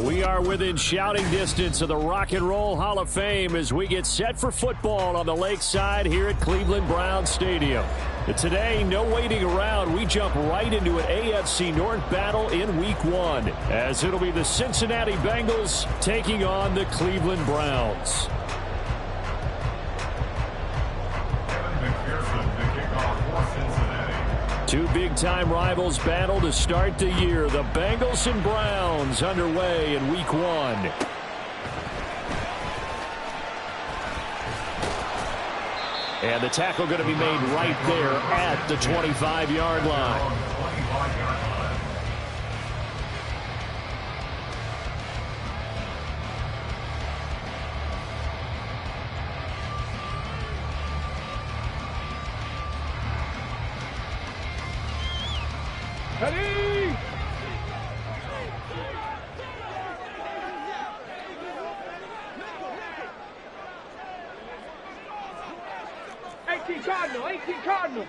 We are within shouting distance of the Rock and Roll Hall of Fame as we get set for football on the lakeside here at Cleveland Browns Stadium. Today, no waiting around. We jump right into an AFC North battle in Week 1 as it'll be the Cincinnati Bengals taking on the Cleveland Browns. Two big-time rivals battle to start the year. The Bengals and Browns underway in Week 1. And the tackle going to be made right there at the 25-yard line. Ready! Cardinal.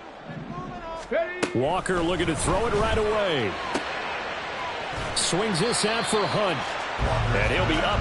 Ready? Walker looking to throw it right away. Swings this out for Hunt. And he'll be up.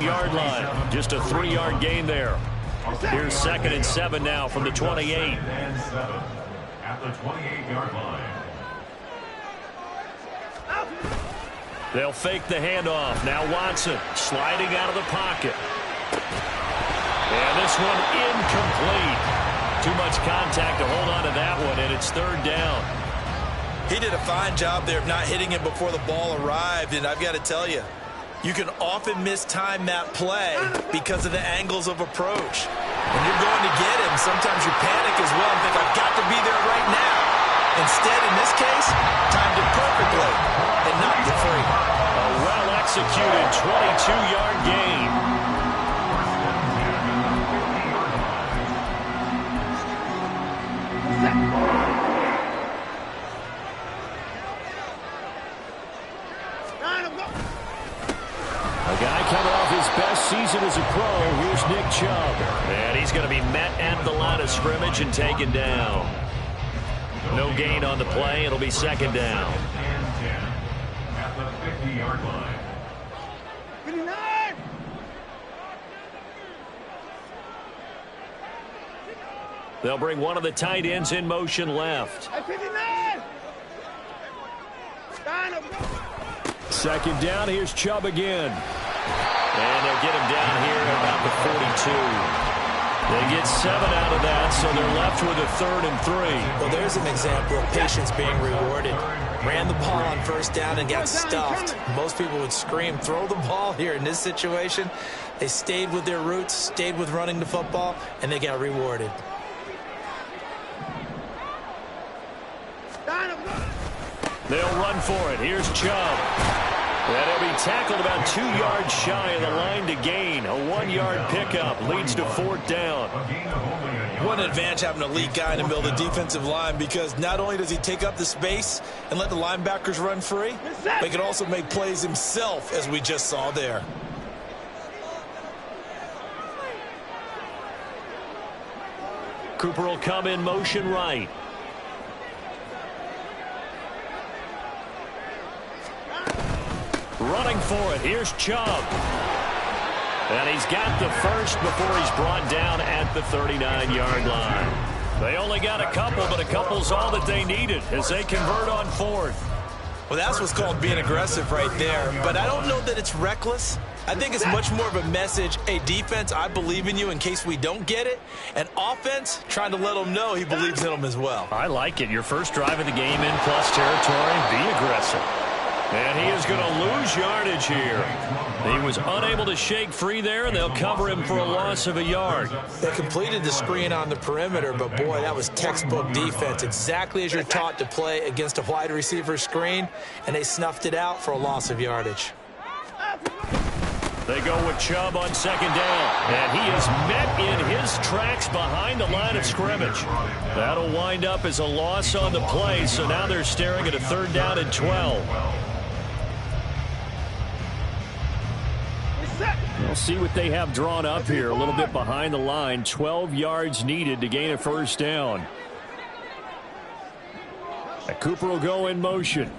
Yard line. Just a 3-yard gain there. Here's 2nd and 7 now from the 28. At the 28-yard line. They'll fake the handoff. Now Watson sliding out of the pocket. And this one incomplete. Too much contact to hold on to that one, and it's 3rd down. He did a fine job there of not hitting him before the ball arrived, and I've got to tell you, you can often mistime that play because of the angles of approach. When you're going to get him, sometimes you panic as well and think, I've got to be there right now. Instead, in this case, timed it perfectly and knocked it free. A well-executed 22-yard gain. A guy coming off his best season as a pro. Here's Nick Chubb. And he's going to be met at the line of scrimmage and taken down. No gain on the play. It'll be 2nd down. At the 50-yard line. 59! They'll bring one of the tight ends in motion left. 59! 2nd down. Here's Chubb again. And they'll get him down here at about the 42. They get 7 out of that, so they're left with a 3rd and 3. Well, there's an example of patience being rewarded. Ran the ball on 1st down and got stuffed. Most people would scream, throw the ball here. In this situation, they stayed with their roots, stayed with running the football, and they got rewarded. They'll run for it. Here's Chubb. And he'll be tackled about 2 yards shy of the line to gain. A 1-yard pickup leads to 4th down. A gain of only What an advantage having an elite guy in the middle of the defensive line, because not only does he take up the space and let the linebackers run free, but he can also make plays himself, as we just saw there. Cooper will come in motion right. Running for it. Here's Chubb. And he's got the first before he's brought down at the 39-yard line. They only got a couple, but a couple's all that they needed as they convert on fourth. Well, that's what's called being aggressive right there. But I don't know that it's reckless. I think it's much more of a message. Hey, defense, I believe in you in case we don't get it. And offense, trying to let them know he believes in them as well. I like it. Your first drive of the game in plus territory. Be aggressive. And he is going to lose yardage here. He was unable to shake free there, and they'll cover him for a loss of a yard. They completed the screen on the perimeter, but boy, that was textbook defense. Exactly as you're taught to play against a wide receiver screen, and they snuffed it out for a loss of yardage. They go with Chubb on second down, and he is met in his tracks behind the line of scrimmage. That'll wind up as a loss on the play, so now they're staring at a 3rd down and 12. We'll see what they have drawn up here. A little bit behind the line. 12 yards needed to gain a 1st down. And Cooper will go in motion.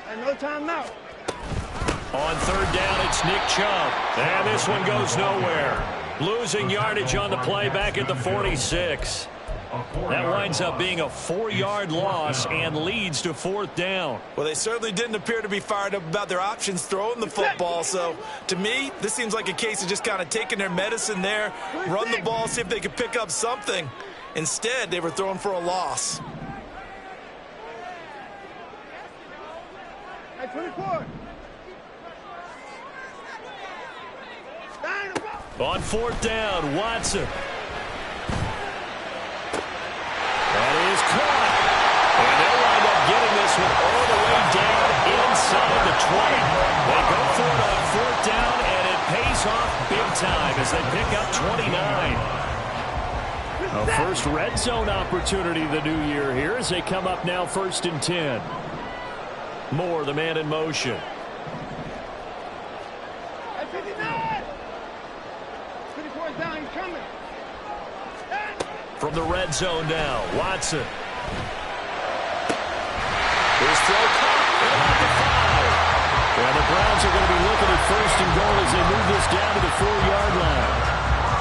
And no timeout. On 3rd down, it's Nick Chubb. And this one goes nowhere. Losing yardage on the play back at the 46. That winds up being a 4-yard loss and leads to 4th down. Well, they certainly didn't appear to be fired up about their options throwing the football. So, to me, this seems like a case of just kind of taking their medicine there, run the ball, see if they could pick up something. Instead, they were throwing for a loss. At 24. On 4th down, Watson. That is caught. And they'll wind up getting this one all the way down inside the 20. They go for it on 4th down, and it pays off big time as they pick up 29. A first red zone opportunity the new year here as they come up now 1st and 10. Moore, the man in motion. At 59. 24 is down, he's coming. From the red zone now, Watson. His throw caught at the 5. And the Browns are going to be looking at 1st and goal as they move this down to the 4-yard line.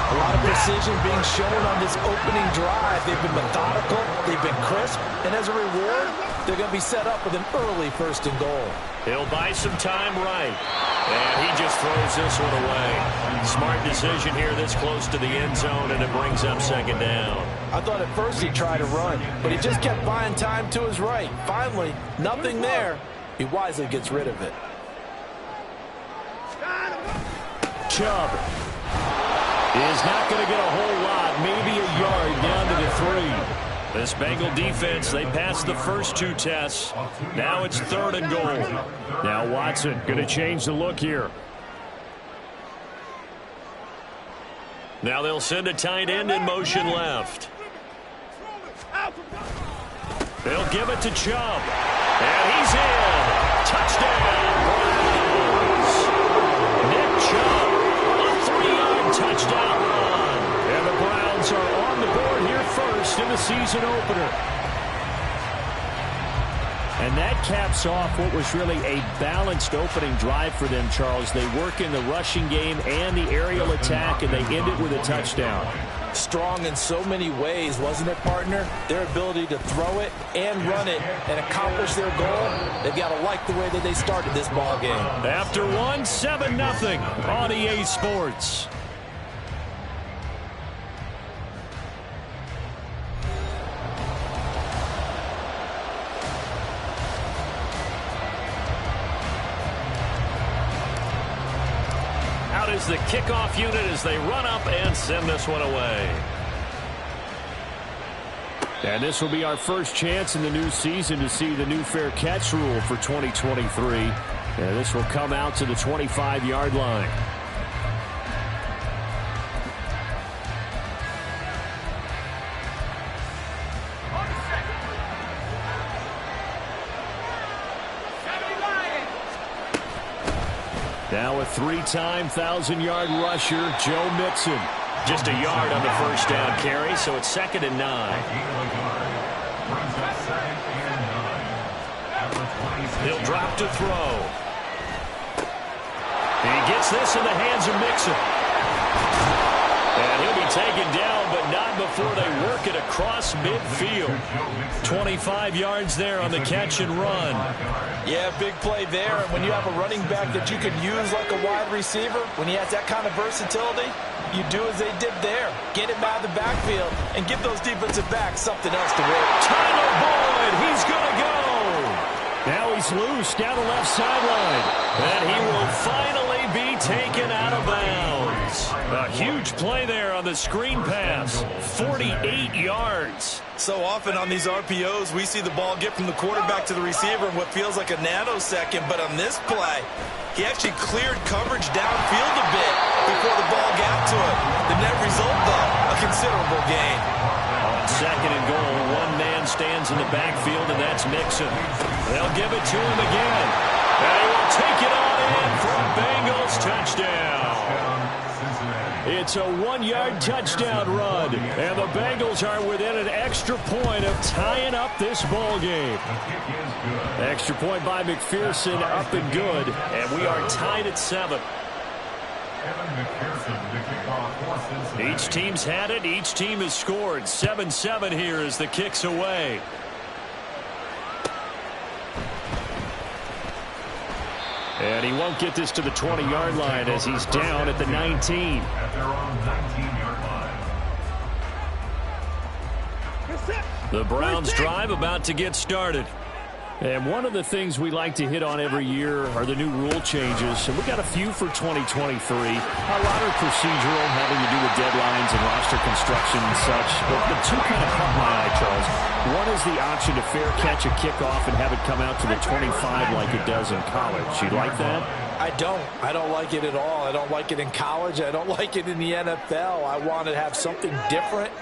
A lot of precision being shown on this opening drive. They've been methodical, they've been crisp, and as a reward, they're going to be set up with an early 1st and goal. He'll buy some time right. And he just throws this one away. Smart decision here this close to the end zone, and it brings up 2nd down. I thought at first he'd try to run, but he just kept buying time to his right. Finally, nothing there. He wisely gets rid of it. Chubb is not going to get a whole lot, maybe a yard down to the 3. This Bengal defense, they passed the first 2 tests. Now it's 3rd and goal. Now Watson going to change the look here. Now they'll send a tight end in motion left. They'll give it to Chubb. And he's in. Touchdown, Browns. Nick Chubb, a 3-yard touchdown run. And the Browns are on the board here first in the season opener. And that caps off what was really a balanced opening drive for them, Charles. They work in the rushing game and the aerial attack, and they end it with a touchdown. Strong in so many ways, wasn't it, partner? Their ability to throw it and run it and accomplish their goal, they've got to like the way that they started this ball game. After 7-0 on EA Sports. Is the kickoff unit as they run up and send this one away. And this will be our first chance in the new season to see the new fair catch rule for 2023. And this will come out to the 25-yard line. Now a three-time 1,000-yard rusher, Joe Mixon. Just a yard on the first down carry, so it's 2nd and 9. He'll drop to throw. He gets this in the hands of Mixon. And he'll be taken down, but not before they work it across midfield. 25 yards there on the catch and run. Yeah, big play there. And when you have a running back that you can use like a wide receiver, when he has that kind of versatility, you do as they did there. Get him out of the backfield and give those defensive backs something else to work. Tyler Boyd, he's going to go. Now he's loose down the left sideline. And he will finally be taken out of bounds. A huge play there on the screen pass. 48 yards. So often on these RPOs, we see the ball get from the quarterback to the receiver in what feels like a nanosecond. But on this play, he actually cleared coverage downfield a bit before the ball got to him. The net result, though, a considerable gain. On 2nd and goal, one man stands in the backfield, and that's Mixon. They'll give it to him again. And he will take it on in for a Bengals touchdown. It's a 1-yard touchdown run, and the Bengals are within an extra point of tying up this ball game. Extra point by McPherson, up and good, and we are tied at 7. Each team's had it. Each team has scored. 7-7 here as the kick's away. And he won't get this to the 20-yard line as he's down at the 19. At their own 19-yard line. The Browns drive about to get started. And one of the things we like to hit on every year are the new rule changes. And we got a few for 2023. A lot are procedural, having to do with deadlines and roster construction and such. But the two kind of caught my eye, Charles. One is the option to fair catch a kickoff and have it come out to the 25 like it does in college. You like that? I don't like it at all. I don't like it in college. I don't like it in the NFL. I want to have something different.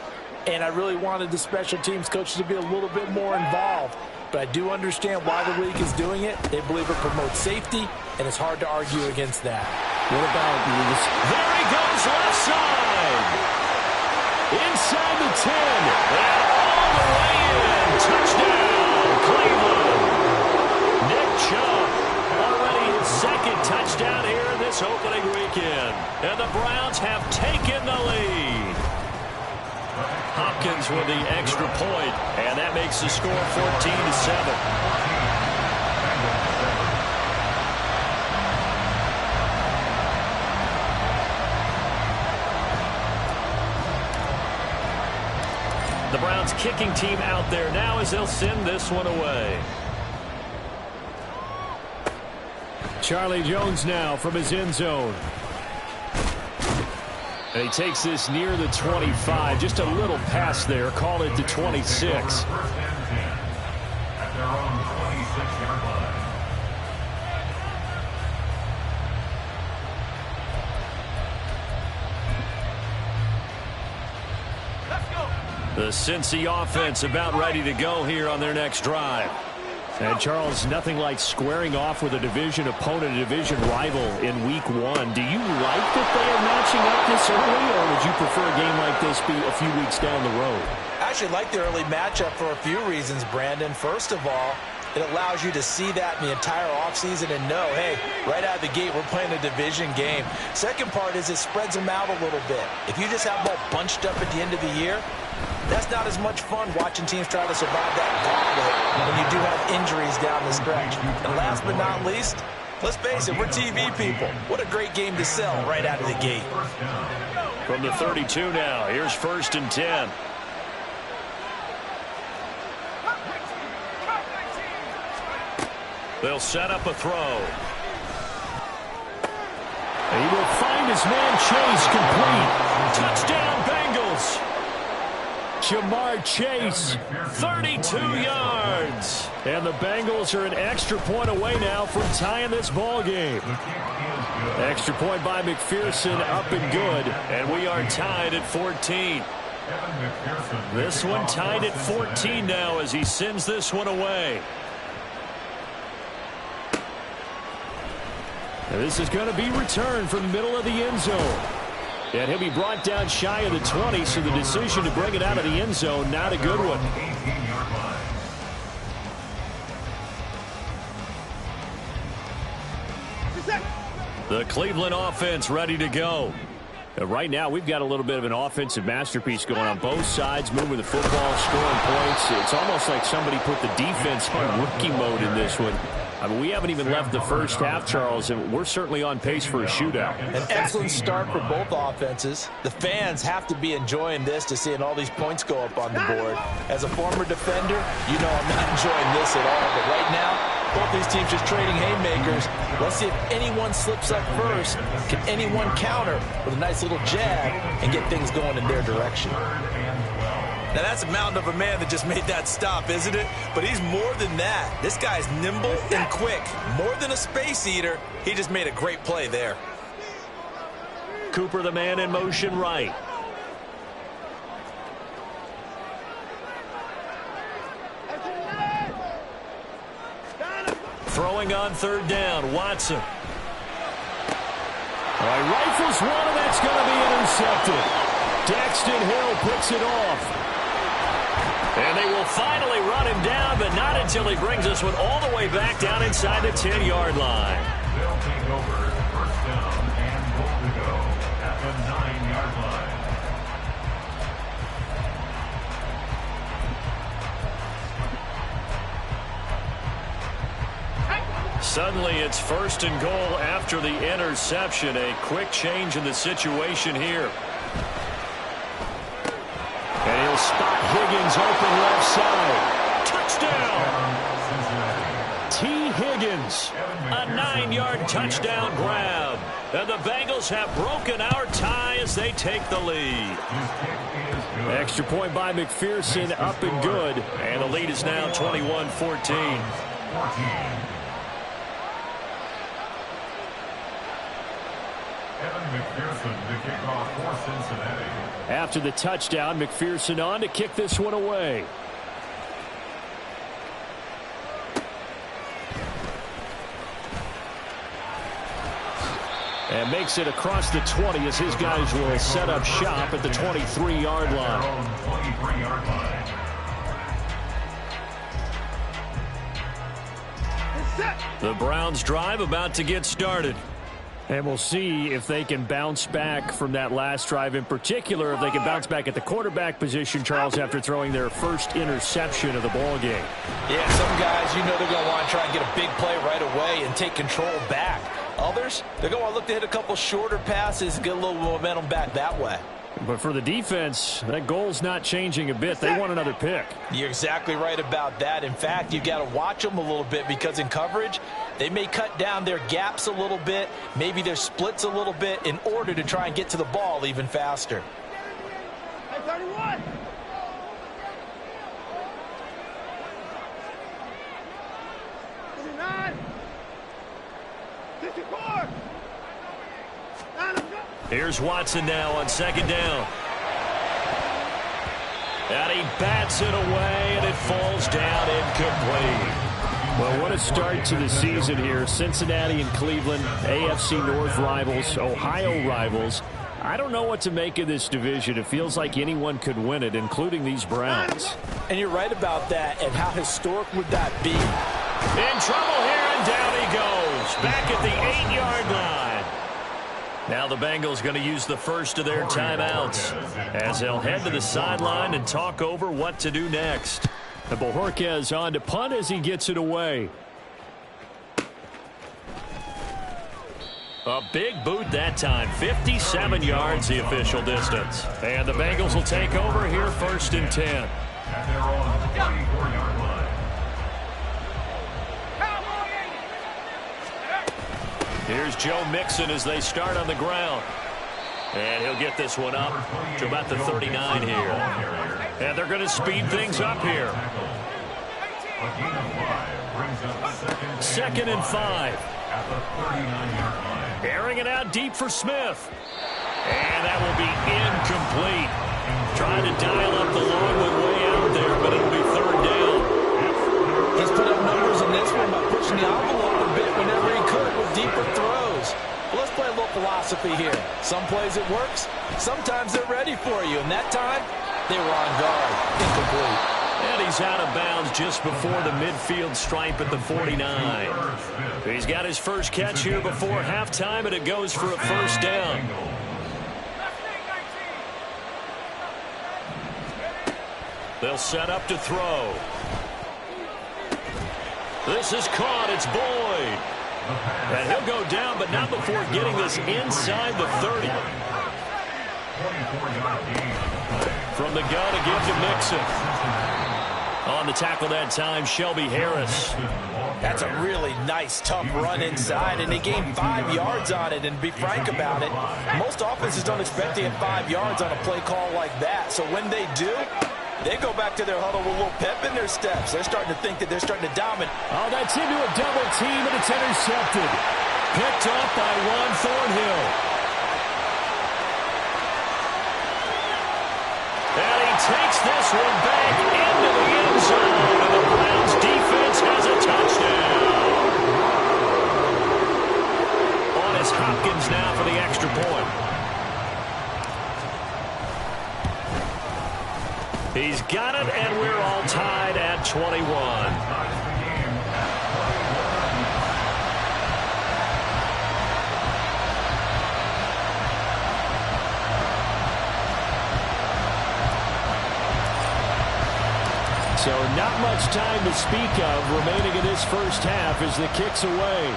And I really wanted the special teams coaches to be a little bit more involved. But I do understand why the league is doing it. They believe it promotes safety, and it's hard to argue against that. What about this? There he goes, left side. Inside the 10. And all the way in. Touchdown, Cleveland. Nick Chubb already his 2nd touchdown here in this opening weekend. And the Browns have taken the lead. Hopkins with the extra point, and that makes the score 14-7. The Browns kicking team out there now as they'll send this one away. Charlie Jones now from his end zone. And he takes this near the 25. Just a little pass there. Call it the 26. At their own 26-yard line. The Cincy offense about ready to go here on their next drive. And, Charles, nothing like squaring off with a division opponent, a division rival in Week 1. Do you like that they are matching up this early, or would you prefer a game like this be a few weeks down the road? I actually like the early matchup for a few reasons, Brandon. First of all, it allows you to see that in the entire offseason and know, hey, right out of the gate, we're playing a division game. Second part is it spreads them out a little bit. If you just have them all bunched up at the end of the year, that's not as much fun watching teams try to survive that gauntlet when you do have injuries down the stretch. And last but not least, let's face it, we're TV people. What a great game to sell right out of the gate. From the 32 now, here's 1st and 10. They'll set up a throw. He will find his man Chase complete. Touchdown Bengals. Jamar Chase, 32 yards. And the Bengals are an extra point away now from tying this ball game. Extra point by McPherson, up and good. And we are tied at 14. This one tied at 14 now as he sends this one away. And this is going to be returned from the middle of the end zone. And he'll be brought down shy of the 20, so the decision to bring it out of the end zone, not a good one. The Cleveland offense ready to go. Right now, we've got a little bit of an offensive masterpiece going on both sides, moving the football, scoring points. It's almost like somebody put the defense on rookie mode in this one. I mean, we haven't even left the first half, Charles, and we're certainly on pace for a shootout. An excellent start for both offenses. The fans have to be enjoying this to seeing all these points go up on the board. As a former defender, you know I'm not enjoying this at all. But right now, both these teams just trading haymakers. Let's see if anyone slips up first. Can anyone counter with a nice little jab and get things going in their direction? Now, that's a mountain of a man that just made that stop, isn't it? But he's more than that. This guy's nimble and quick. More than a space eater, he just made a great play there. Cooper, the man in motion right. Throwing on third down, Watson. All right, rifles one, and that's going to be intercepted. Daxton Hill picks it off. And they will finally run him down, but not until he brings this one all the way back down inside the 10-yard line. They'll take over first down and goal to go at the 9-yard line. Suddenly it's first and goal after the interception. A quick change in the situation here. And he'll spot Higgins open left side. Touchdown! T. Higgins, a 9-yard touchdown grab. And the Bengals have broken our tie as they take the lead. Extra point by McPherson, up and good. And the lead is now 21-14. McPherson to kick off for Cincinnati. After the touchdown, McPherson on to kick this one away. And makes it across the 20 as his guys will set up shop at the 23-yard line. 23-yard line. The Browns drive about to get started. And we'll see if they can bounce back from that last drive, in particular if they can bounce back at the quarterback position, Charles, after throwing their first interception of the ball game. Yeah, some guys, you know they're going to want to try and get a big play right away and take control back. Others, they're going to look to hit a couple shorter passes, get a little momentum back that way. But for the defense, that goal's not changing a bit. They want another pick. You're exactly right about that. In fact, you got to watch them a little bit because in coverage, they may cut down their gaps a little bit, maybe their splits a little bit in order to try and get to the ball even faster. Hey, 31. Here's Watson now on second down. And he bats it away, and it falls down incomplete. Well, what a start to the season here. Cincinnati and Cleveland, AFC North rivals, Ohio rivals. I don't know what to make of this division. It feels like anyone could win it, including these Browns. And you're right about that. And how historic would that be? In trouble here, and down he goes. Back at the 8-yard line. Now the Bengals going to use the first of their timeouts as they'll head to the sideline and talk over what to do next. And Bojorquez on to punt as he gets it away. A big boot that time. 57 yards the official distance. And the Bengals will take over here first and 10. At their own 24-yard line. Here's Joe Mixon as they start on the ground. And he'll get this one up to about the 39 here. And they're going to speed things up here. Second and 5. At the 39-yard line. Airing it out deep for Smith. And that will be incomplete. Trying to dial up the long one way out there, but it'll be third down. He's put up numbers in this one by pushing the envelope a bit whenever he could with deeper throws. philosophy here. Some plays it works, sometimes they're ready for you, and that time they were on guard. Incomplete. And he's out of bounds just before the midfield stripe at the 49. He's got his first catch here before halftime, and it goes for a first down. They'll set up to throw. This is caught. It's Boyd. And he'll go down, but not before getting this inside the 30. From the gun, a give to Mixon. On the tackle that time, Shelby Harris. That's a really nice, tough run inside, and they gained 5 yards on it. And to be frank about it, most offenses don't expect to get 5 yards on a play call like that. So when they do, they go back to their huddle with a little pep in their steps. They're starting to think that they're starting to dominate. Oh, that's into a double team, and it's intercepted. Picked off by Ron Thornhill. And he takes this one back into the end zone, and the Browns defense has a touchdown. On is Hopkins now for the extra point. He's got it, and we're all tied at 21. So not much time to speak of remaining in this first half as the kick's away.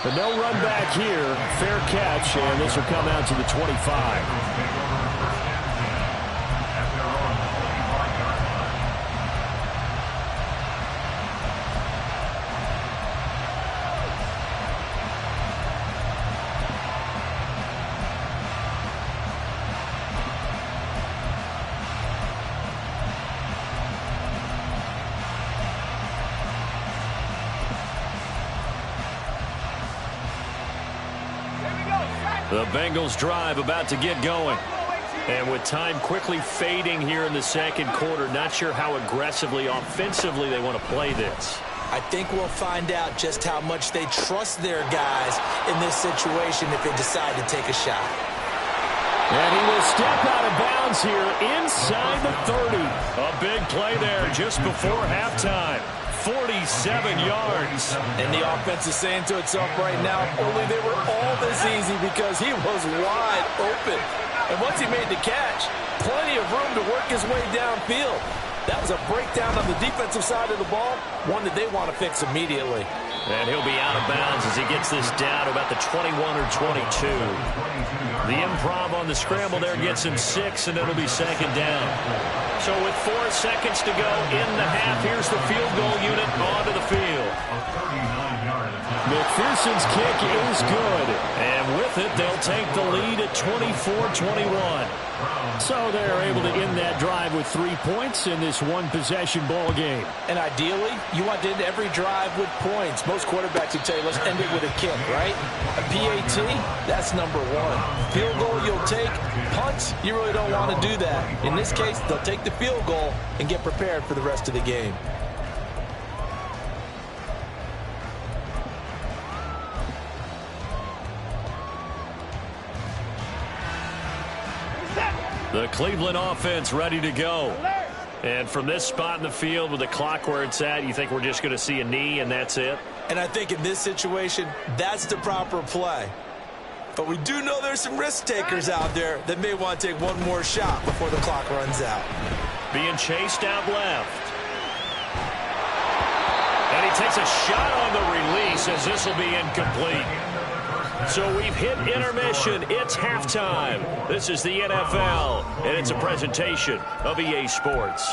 But no run back here. Fair catch, and this will come out to the 25. The Bengals drive about to get going. And with time quickly fading here in the second quarter, not sure how aggressively, offensively they want to play this. I think we'll find out just how much they trust their guys in this situation if they decide to take a shot. And he will step out of bounds here inside the 30. A big play there just before halftime. 47 yards. And the offense is saying to itself right now, only they were all this easy because he was wide open. And once he made the catch, plenty of room to work his way downfield. That was a breakdown on the defensive side of the ball, one that they want to fix immediately. And he'll be out of bounds as he gets this down to about the 21 or 22. The improv on the scramble there gets him 6, and it'll be second down. So with 4 seconds to go in the half, here's the field goal unit onto the field. McPherson's kick is good. And with it, they'll take the lead at 24-21. So they're able to end that drive with 3 points in this one-possession ball game. And ideally, you want to end every drive with points. Most quarterbacks would tell you, let's end it with a kick, right? A PAT, that's number 1. Field goal you'll take. Punts, you really don't want to do that. In this case, they'll take the field goal and get prepared for the rest of the game. The Cleveland offense ready to go. And from this spot in the field with the clock where it's at, you think we're just going to see a knee and that's it? And I think in this situation, that's the proper play. But we do know there's some risk takers out there that may want to take one more shot before the clock runs out. Being chased out left. And he takes a shot on the release as this will be incomplete. So we've hit intermission. It's halftime. This is the NFL, and it's a presentation of EA Sports.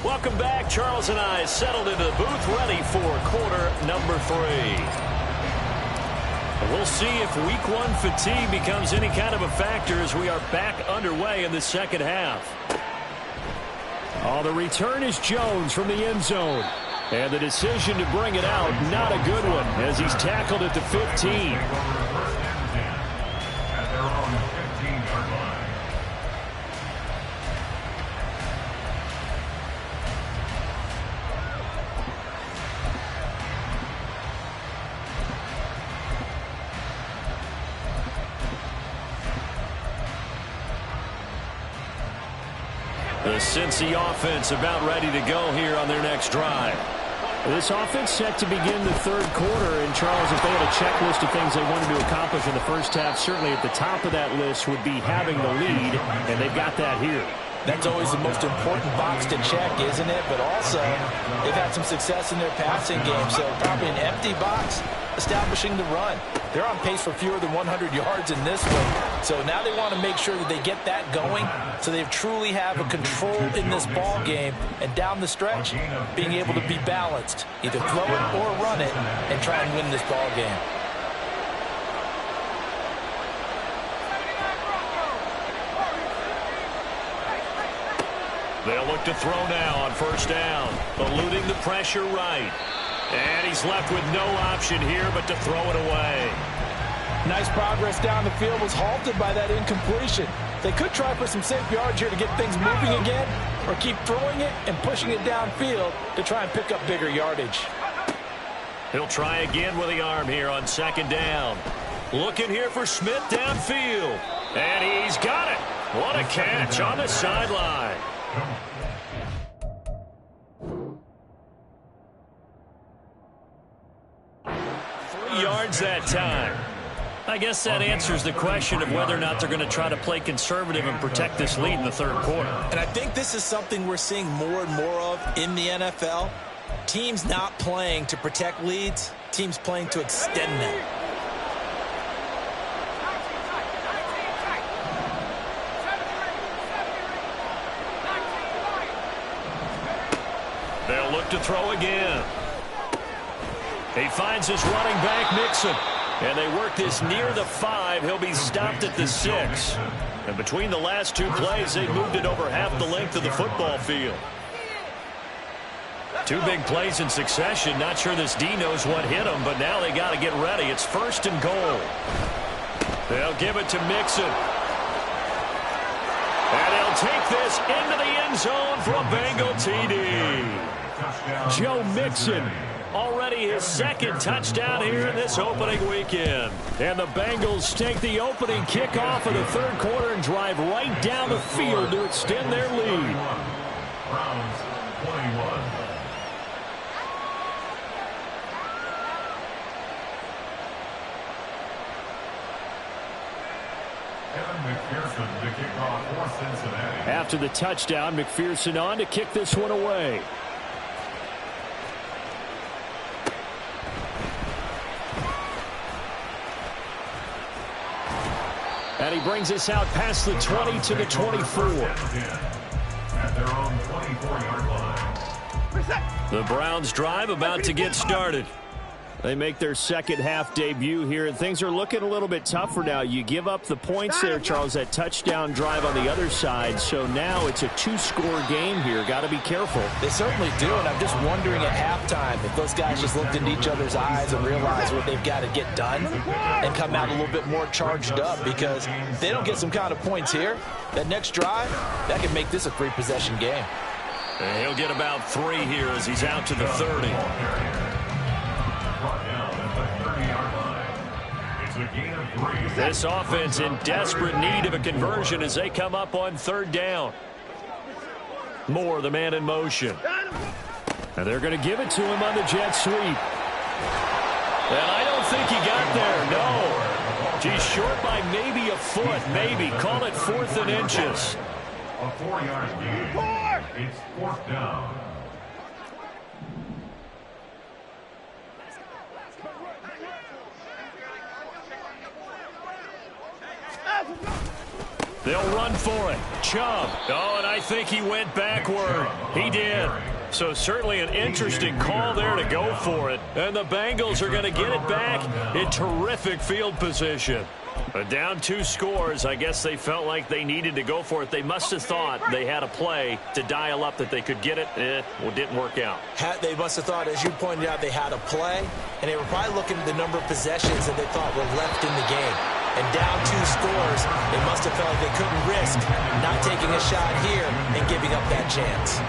Welcome back. Charles and I settled into the booth, ready for quarter number 3. We'll see if week 1 fatigue becomes any kind of a factor as we are back underway in the second half. Oh, the return is Jones from the end zone. And the decision to bring it out, not a good one, as he's tackled at the 15. The Cincy offense about ready to go here on their next drive. This offense set to begin the third quarter. And, Charles, if they had a checklist of things they wanted to accomplish in the first half, certainly at the top of that list would be having the lead, and they've got that here. That's always the most important box to check, isn't it? But also, they've had some success in their passing game, so probably an empty box establishing the run. They're on pace for fewer than 100 yards in this one, so now they want to make sure that they get that going so they truly have a control in this ball game, and down the stretch, being able to be balanced, either throw it or run it, and try and win this ball game. They'll look to throw now on first down, eluding the pressure right. And he's left with no option here but to throw it away. Nice progress down the field, was halted by that incompletion. They could try for some safe yards here to get things moving again, or keep throwing it and pushing it downfield to try and pick up bigger yardage. He'll try again with the arm here on second down. Looking here for Smith downfield. And he's got it. What a catch on the sideline. 3 yards that time. I guess that answers the question of whether or not they're going to try to play conservative and protect this lead in the third quarter. And I think this is something we're seeing more and more of in the NFL. Teams not playing to protect leads, teams playing to extend them. They'll look to throw again. He finds his running back, Mixon. And they work this near the 5. He'll be stopped at the 6. And between the last 2 plays, they moved it over half the length of the football field. 2 big plays in succession. Not sure this D knows what hit him, but now they got to get ready. It's 1st and goal. They'll give it to Mixon. And they'll take this into the end zone for a Bengal TD. Joe Mixon, already his 2nd touchdown here in this opening weekend. And the Bengals take the opening kickoff of the third quarter and drive right down the field to extend their lead. Browns 21. McPherson to kick off for Cincinnati. After the touchdown, McPherson on to kick this one away. And he brings us out past the 20 to the 24. At their own 24-yard line. The Browns drive about to get started. They make their second half debut here, and things are looking a little bit tougher now. You give up the points there, Charles, that touchdown drive on the other side. So now it's a 2-score game here. Got to be careful. They certainly do, and I'm just wondering at halftime if those guys just looked into each other's eyes and realized what they've got to get done and come out a little bit more charged up, because if they don't get some kind of points here, that next drive, that could make this a 3-possession game. And he'll get about 3 here as he's out to the 30. This offense in desperate need of a conversion as they come up on 3rd down. Moore, the man in motion. And they're going to give it to him on the jet sweep. And I don't think he got there, no. He's short by maybe a foot, maybe. Call it 4th and inches. A 4-yard gain. It's 4th down. They'll run for it. Chubb. Oh, and I think he went backward. He did. So certainly an interesting call there to go for it. And the Bengals are going to get it back in terrific field position. But down 2 scores, I guess they felt like they needed to go for it. They must have thought they had a play to dial up that they could get it. Well, it didn't work out. They must have thought, as you pointed out, they had a play, and they were probably looking at the number of possessions that they thought were left in the game. And down 2 scores, they must have felt like they couldn't risk not taking a shot here and giving up that chance.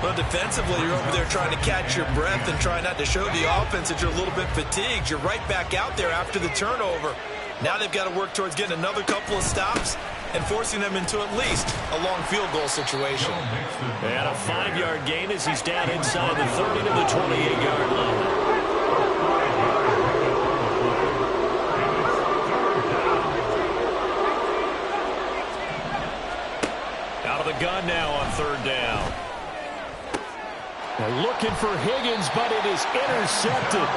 Well, defensively, you're over there trying to catch your breath and try not to show the offense that you're a little bit fatigued. You're right back out there after the turnover. Now they've got to work towards getting another couple of stops and forcing them into at least a long field goal situation. And a 5-yard gain as he's down inside the 30 to the 28-yard line. Out of the gun now on 3rd down. They're looking for Higgins, but it is intercepted.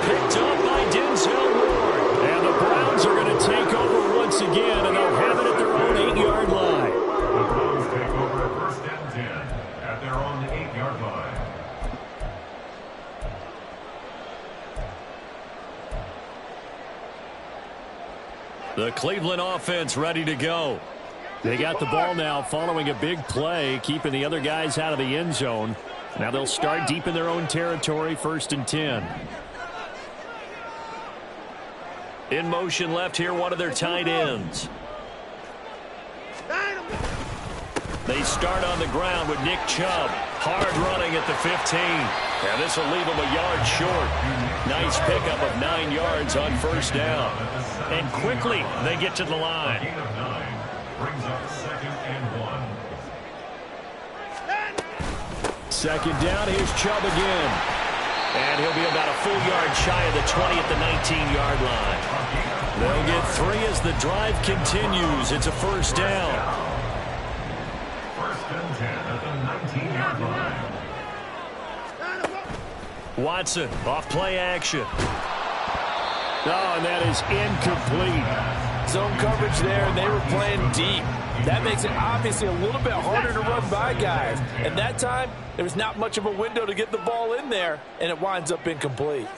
Picked up by Denzel Ward. And the Browns are going to take over once again, and they'll have it at their own 8-yard line. The Browns take over 1st and 10 at their own 8-yard line. The Cleveland offense ready to go. They got the ball now following a big play, keeping the other guys out of the end zone. Now they'll start deep in their own territory, 1st and 10. In motion left here, one of their tight ends. They start on the ground with Nick Chubb. Hard running at the 15. And this will leave him a yard short. Nice pickup of 9 yards on 1st down. And quickly they get to the line. Gain of 9 brings up 2nd and 1. 2nd down, here's Chubb again. And he'll be about a full yard shy of the 20 at the 19-yard line. They'll get 3 as the drive continues. It's a 1st down. 1st and 10 at the 19-yard line. Watson off play action. Oh, and that is incomplete. Zone coverage there, and they were playing deep. That makes it obviously a little bit harder to run by guys. And that time, there was not much of a window to get the ball in there, and it winds up incomplete.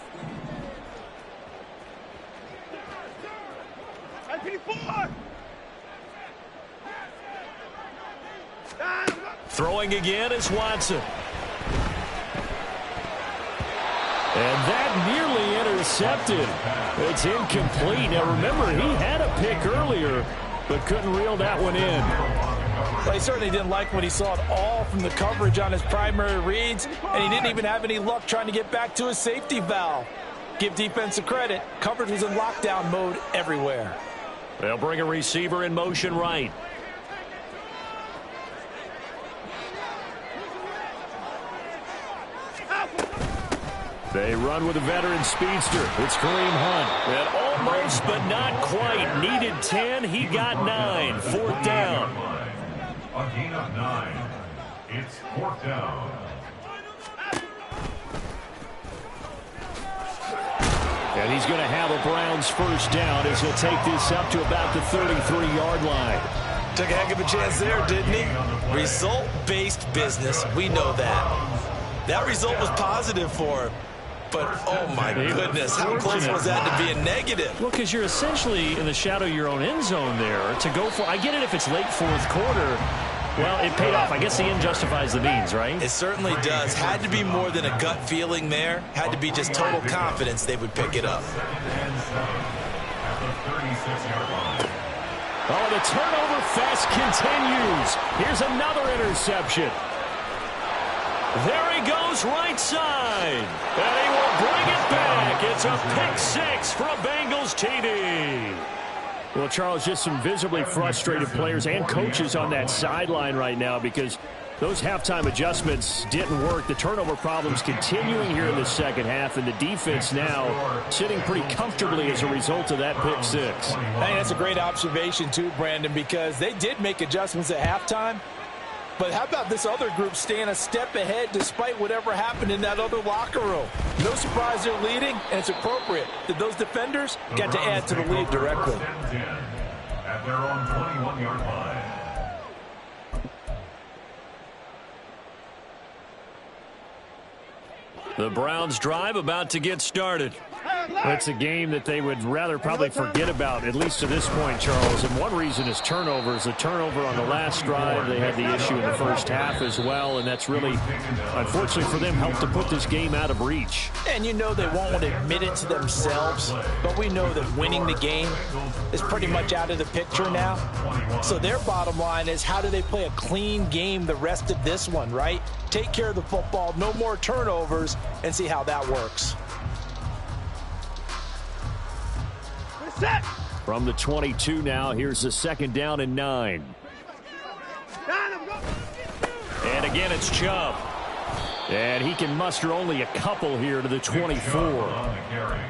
Throwing again is Watson. And that nearly intercepted. It's incomplete. Now remember, he had a pick earlier, but couldn't reel that one in. Well, he certainly didn't like what he saw at all from the coverage on his primary reads, and he didn't even have any luck trying to get back to his safety valve. Give defensive credit. Coverage was in lockdown mode everywhere. They'll bring a receiver in motion right. They run with a veteran speedster. It's Kareem Hunt. And almost, but not quite. Needed 10. He got 9. 4th down. A gain of 9. It's 4th down. And he's going to have a Browns 1st down as he'll take this up to about the 33-yard line. Took a heck of a chance there, didn't he? Result-based business. We know that. That result was positive for him. But, oh, my goodness, how close was that to being negative? Well, because you're essentially in the shadow of your own end zone there to go for. I get it if it's late 4th quarter. Well, it paid off. I guess the end justifies the means, right? It certainly does. Had to be more than a gut feeling there. Had to be just total confidence they would pick it up. Oh, the turnover fest continues. Here's another interception. There he goes right side. And he will bring it back. It's a pick 6 for a Bengals TD. Well, Charles, just some visibly frustrated players and coaches on that sideline right now because those halftime adjustments didn't work. The turnover problems continuing here in the 2nd half, and the defense now sitting pretty comfortably as a result of that pick 6. I think that's a great observation too, Brandon, because they did make adjustments at halftime. But how about this other group staying a step ahead despite whatever happened in that other locker room? No surprise they're leading, and it's appropriate that those defenders got to add to the lead directly. At their own 21-yard line. The Browns drive about to get started. It's a game that they would rather probably forget about, at least to this point, Charles. And one reason is turnovers. The turnover on the last drive, they had the issue in the 1st half as well, and that's really, unfortunately for them, helped to put this game out of reach. And you know they won't want to admit it to themselves, but we know that winning the game is pretty much out of the picture now. So their bottom line is, how do they play a clean game the rest of this one, right? Take care of the football, no more turnovers, and see how that works. From the 22 now, here's a 2nd down and 9. And again, it's Chubb. And he can muster only a couple here to the 24.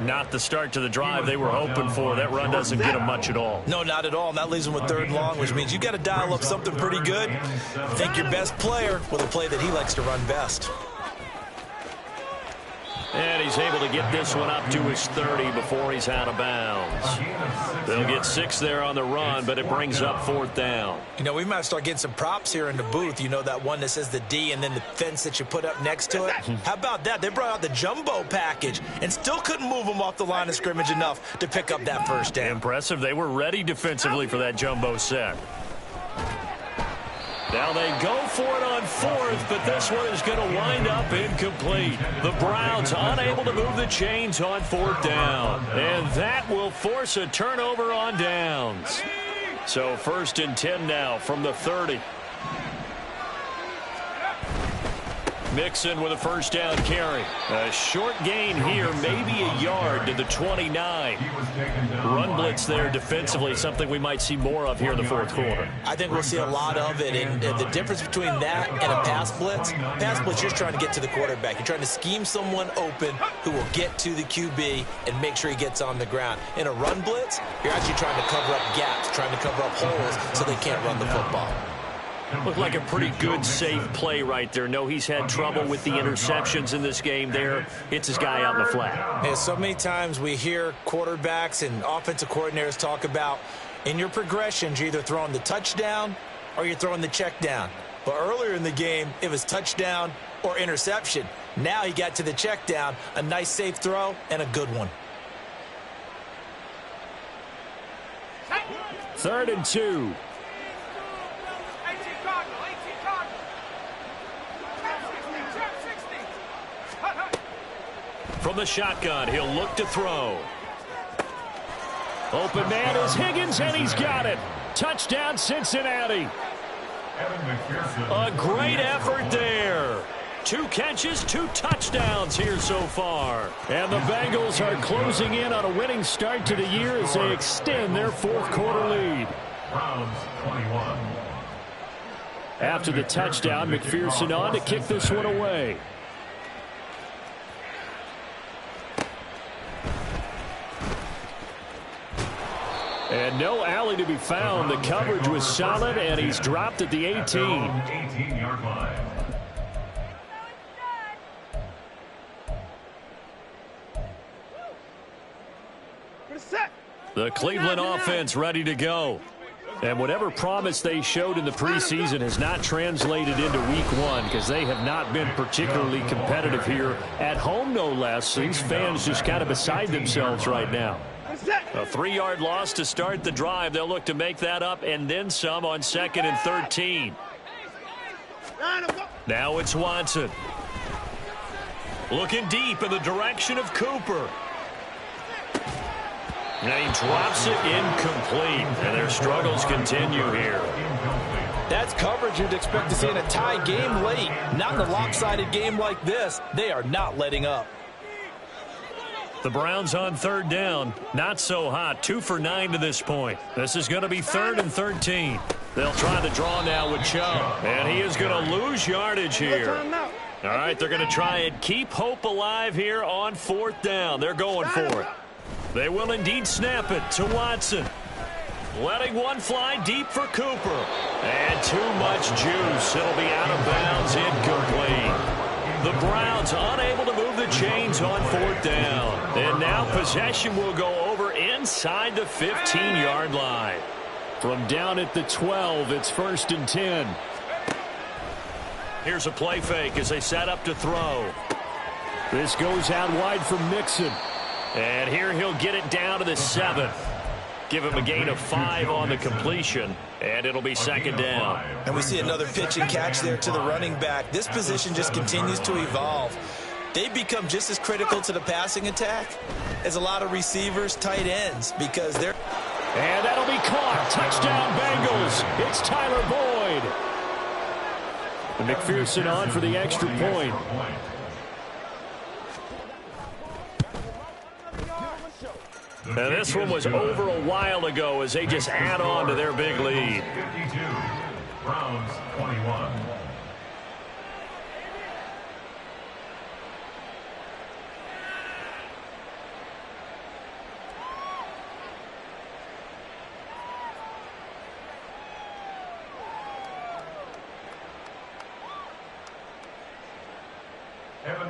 Not the start to the drive they were hoping for. That run doesn't get them much at all. No, not at all. And that leaves them with 3rd and long, which means you got to dial up something pretty good. Think your best player with a play that he likes to run best. And he's able to get this one up to his 30 before he's out of bounds. They'll get 6 there on the run, but it brings up 4th down. You know, we might start getting some props here in the booth. You know, that one that says the D and then the fence that you put up next to it? How about that? They brought out the jumbo package and still couldn't move them off the line of scrimmage enough to pick up that 1st down. Impressive. They were ready defensively for that jumbo set. Now they go for it on 4th, but this one is going to wind up incomplete. The Browns unable to move the chains on 4th down. And that will force a turnover on downs. So 1st and 10 now from the 30. Mixon with a 1st down carry. A short gain here, maybe a yard to the 29. Run blitz there defensively, something we might see more of here in the 4th quarter. I think we'll see a lot of it. And the difference between that and a pass blitz, you're just trying to get to the quarterback. You're trying to scheme someone open who will get to the QB and make sure he gets on the ground. In a run blitz, you're actually trying to cover up gaps, trying to cover up holes so they can't run the football. Looked like a pretty good, safe play right there. No, he's had trouble with the interceptions in this game there. Hits his guy out in the flat. Yeah, so many times we hear quarterbacks and offensive coordinators talk about in your progressions, you're either throwing the touchdown or you're throwing the check down. But earlier in the game, it was touchdown or interception. Now he got to the check down, a nice safe throw, and a good one. 3rd and 2. From the shotgun, he'll look to throw. Open man is Higgins, and he's got it. Touchdown, Cincinnati. A great effort there. 2 catches, 2 touchdowns here so far. And the Bengals are closing in on a winning start to the year as they extend their 4th quarter lead. After the touchdown, McPherson on to kick this one away. And no alley to be found. The coverage was solid, and he's dropped at the 18. 18-yard line. The Cleveland offense ready to go. And whatever promise they showed in the preseason has not translated into week 1 because they have not been particularly competitive here at home, no less. These fans just kind of beside themselves right now. A 3-yard loss to start the drive. They'll look to make that up and then some on 2nd and 13. Now it's Watson. Looking deep in the direction of Cooper. And he drops it incomplete. And their struggles continue here. That's coverage you'd expect to see in a tie game late. Not in a lopsided game like this. They are not letting up. The Browns on 3rd down. Not so hot. 2 for 9 to this point. This is going to be 3rd and 13. They'll try the draw now with Chubb. And he is going to lose yardage here. All right, they're going to try and keep hope alive here on 4th down. They're going for it. They will indeed snap it to Watson. Letting one fly deep for Cooper. And too much juice. It'll be out of bounds, incomplete. The Browns unable to move the chains on 4th down. And now possession will go over inside the 15-yard line. From down at the 12, it's 1st and 10. Here's a play fake as they set up to throw. This goes out wide for Mixon. And here he'll get it down to the 7th. Give him a gain of 5 on the completion, and it'll be 2nd down. And we see another pitch and catch there to the running back. This position just continues to evolve. They become just as critical to the passing attack as a lot of receivers, tight ends, because they're... And that'll be caught. Touchdown, Bengals. It's Tyler Boyd. And McPherson on for the extra point. And this one was over a while ago as they just add on to their big lead. 52, Browns 21.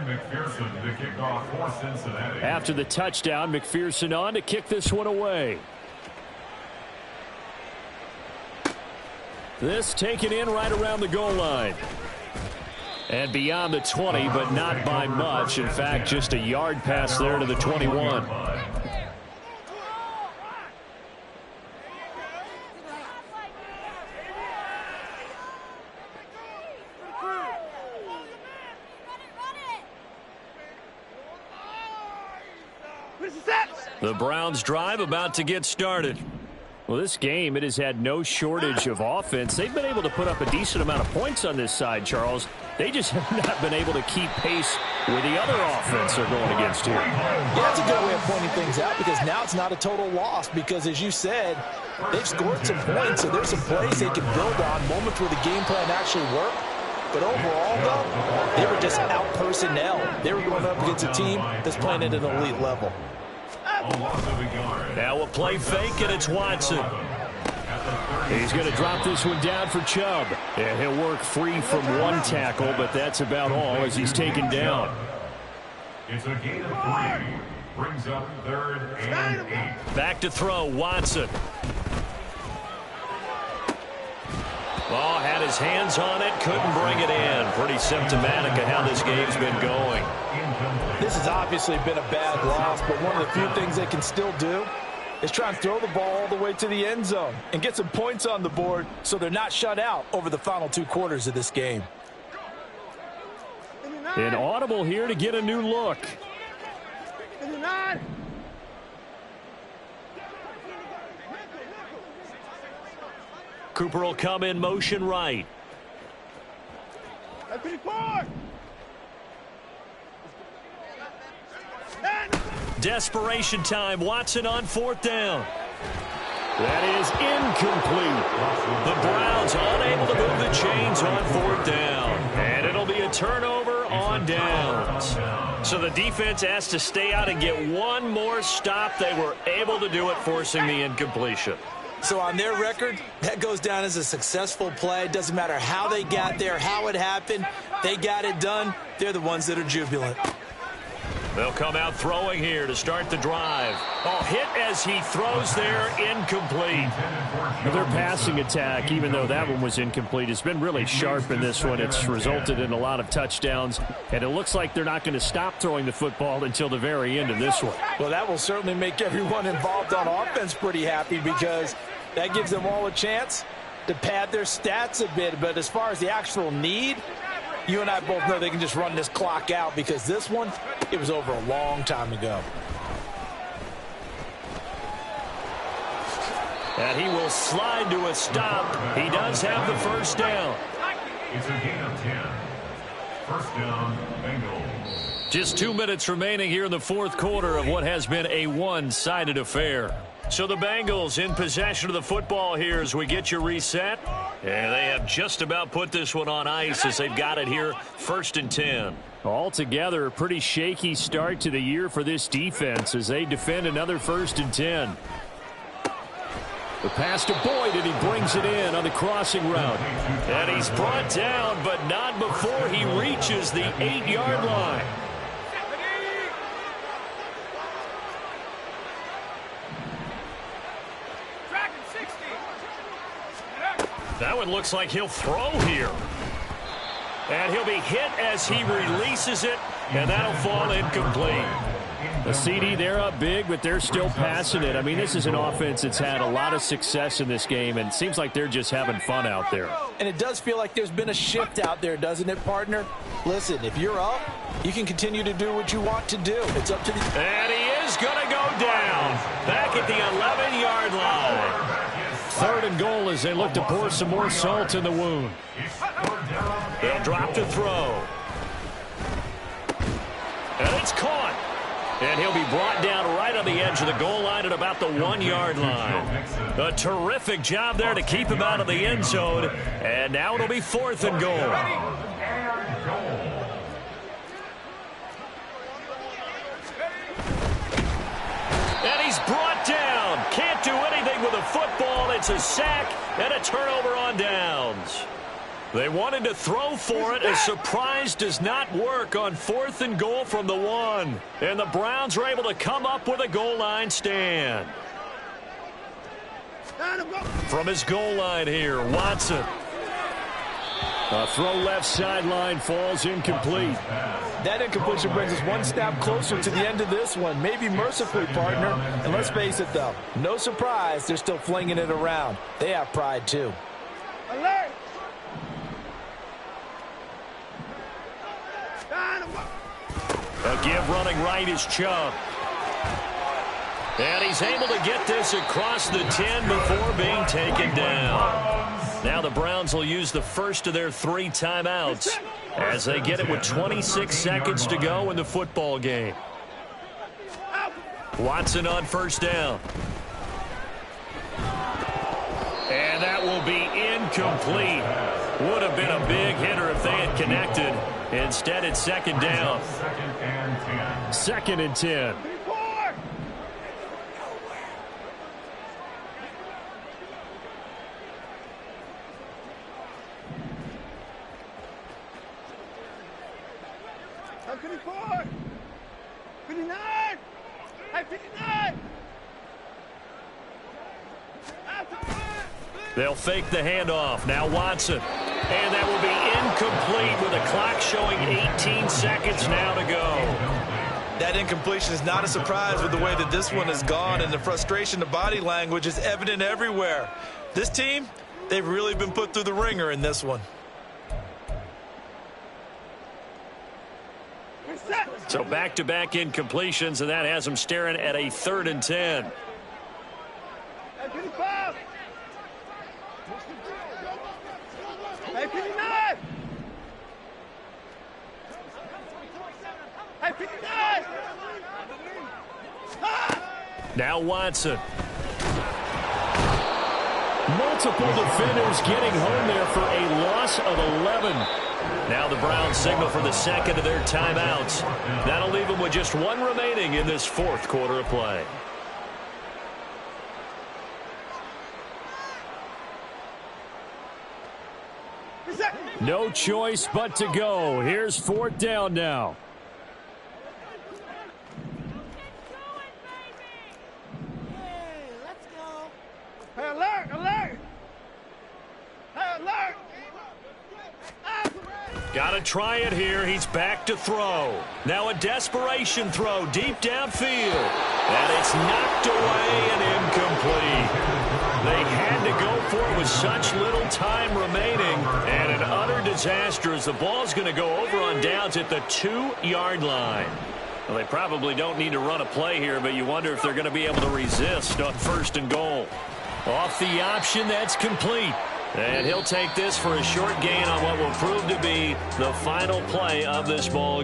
McPherson to kick off for Cincinnati. After the touchdown, McPherson on to kick this one away. This taken in right around the goal line. And beyond the 20, but not by much. In fact, just a yard pass there to the 21. The Browns drive about to get started. Well, this game, it has had no shortage of offense. They've been able to put up a decent amount of points on this side, Charles. They just have not been able to keep pace with the other offense they're going against here. Yeah, that's a good way of pointing things out because now it's not a total loss because, as you said, they've scored some points, so there's some plays they can build on, moments where the game plan actually worked. But overall, though, they were just out-personnel. They were going up against a team that's playing at an elite level. Now a play fake, and it's Watson. He's going to drop this one down for Chubb. And he'll work free from one tackle, but that's about all as he's taken down. It's a gain of 3. Brings up 3rd and 8. Back to throw, Watson. Oh, had his hands on it, couldn't bring it in. Pretty symptomatic of how this game's been going. This has obviously been a bad loss, but one of the few things they can still do is try and throw the ball all the way to the end zone and get some points on the board so they're not shut out over the final 2 quarters of this game. An audible here to get a new look. Cooper will come in motion right. Desperation time. Watson on 4th down. That is incomplete. The Browns unable to move the chains on 4th down. And it'll be a turnover on downs. So the defense has to stay out and get one more stop. They were able to do it, forcing the incompletion. So on their record, that goes down as a successful play. Doesn't matter how they got there, how it happened. They got it done. They're the ones that are jubilant. They'll come out throwing here to start the drive. Oh, hit as he throws there, incomplete. Their passing attack, even though that one was incomplete, has been really sharp in this one. It's resulted in a lot of touchdowns, and it looks like they're not going to stop throwing the football until the very end of this one. Well, that will certainly make everyone involved on offense pretty happy because that gives them all a chance to pad their stats a bit. But as far as the actual need, you and I both know they can just run this clock out because this one, it was over a long time ago. And he will slide to a stop. He does have the first down. It's a gain of 10. First down, Bengals. Just 2 minutes remaining here in the 4th quarter of what has been a one-sided affair. So the Bengals in possession of the football here as we get you reset. And they have just about put this one on ice as they've got it here 1st and 10. Altogether, a pretty shaky start to the year for this defense as they defend another 1st and 10. The pass to Boyd, and he brings it in on the crossing route. And he's brought down, but not before he reaches the 8-yard line. That one looks like he'll throw here. And he'll be hit as he releases it, and that'll fall incomplete. The CD, they're up big, but they're still passing it. I mean, this is an offense that's had a lot of success in this game, and it seems like they're just having fun out there. And it does feel like there's been a shift out there, doesn't it, partner? Listen, if you're up, you can continue to do what you want to do. It's up to the... And he is going to go down back at the 11-yard line. 3rd and goal as they look to pour some more salt in the wound. They'll drop to throw. And it's caught. And he'll be brought down right on the edge of the goal line at about the 1-yard line. A terrific job there to keep him out of the end zone. And now it'll be 4th and goal. And he's brought down. Can't do anything with a football. It's a sack and a turnover on downs. They wanted to throw for it. A surprise does not work on 4th and goal from the 1. And the Browns are able to come up with a goal line stand. From his goal line here, Watson. A throw left sideline falls incomplete. That incompletion brings us one step closer to the end of this one. Maybe mercifully, partner. And let's face it, though. No surprise, they're still flinging it around. They have pride, too. Alert! A give running right is Chubb. And he's able to get this across the 10 before being taken down. Now the Browns will use the first of their 3 timeouts as they get it with 26 seconds to go in the football game. Watson on 1st down. And that will be incomplete. Would have been a big hitter if they had connected. Instead, it's 2nd down. 2nd and 10. They'll fake the handoff. Now Watson. And that will be incomplete with a clock showing 18 seconds now to go. That incompletion is not a surprise with the way that this one has gone, and the frustration, the body language is evident everywhere. This team, they've really been put through the ringer in this one. So back-to-back incompletions, and that has them staring at a 3rd and 10. Now Watson. Multiple defenders getting home there for a loss of 11. Now the Browns signal for the 2nd of their timeouts. That'll leave them with just 1 remaining in this 4th quarter of play. No choice but to go. Here's 4th down now. Hey, alert! Alert! Hey, alert! Got to try it here. He's back to throw. Now a desperation throw deep downfield. And it's knocked away and incomplete. They had to go for it with such little time remaining. And an utter disaster as the ball's going to go over on downs at the 2-yard line. Well, they probably don't need to run a play here, but you wonder if they're going to be able to resist on 1st and goal. Off the option, that's complete. And he'll take this for a short gain on what will prove to be the final play of this ball.